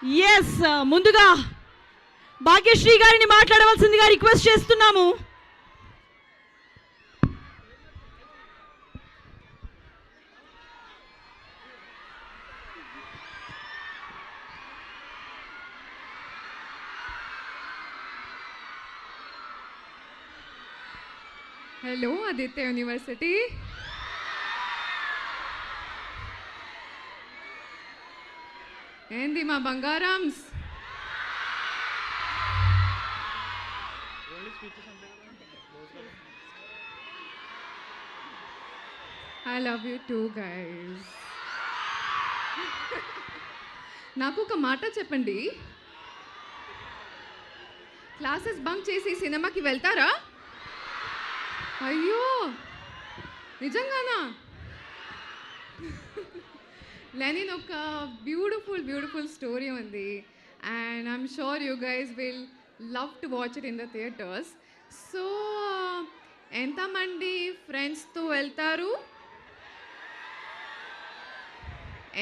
Yes, ముందుగా భాగ్యశ్రీ గారిని మాట్లాడవలసిందిగా రిక్వెస్ట్ చేస్తున్నాము. Hello Aditya university. ఏంది మా బంగారమ్స్? I love you too guys. నాకు ఒక మాట చెప్పండి, క్లాసెస్ బంక్ చేసి సినిమాకి వెళ్తారా? అయ్యో నిజంగానా? లెనిన్ ఒక బ్యూటిఫుల్ స్టోరీ ఉంది, and I'm sure you guys will love to watch it in the theatres. So ఎంతమంది ఫ్రెండ్స్తో వెళ్తారు?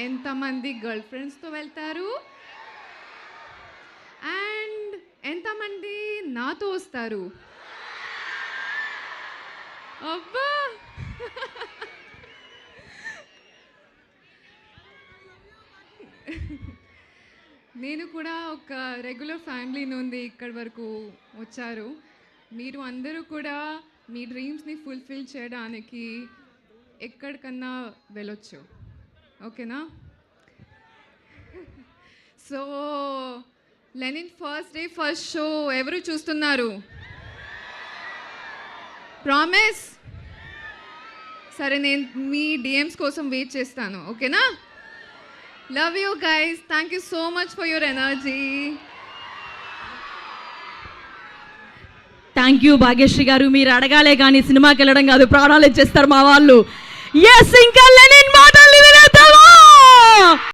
ఎంతమంది గర్ల్ ఫ్రెండ్స్తో వెళ్తారు? అండ్ ఎంతమంది నాతో వస్తారు? అబ్బా, నేను కూడా ఒక రెగ్యులర్ ఫ్యామిలీ నుండి ఇక్కడి వరకు వచ్చారు. మీరు అందరూ కూడా మీ డ్రీమ్స్ని ఫుల్ఫిల్ చేయడానికి ఎక్కడికన్నా వెళ్ళొచ్చు, ఓకేనా? So Lenin first day first show ఎవరు చూస్తున్నారు? ప్రామిస్? సరే, నేను మీ డిఎమ్స్ కోసం వెయిట్ చేస్తాను, ఓకేనా? Love you guys, thank you so much for your energy. Thank you Bhagyashree garu. మీరు అడగాలే కానీ సినిమాకి వెళ్ళడం కాదు, ప్రాణాలు ఇచ్చేస్తారు మా వాళ్ళు. ఎస్, ఇంకా లెనిన్ మాటలు వినేద్దామా?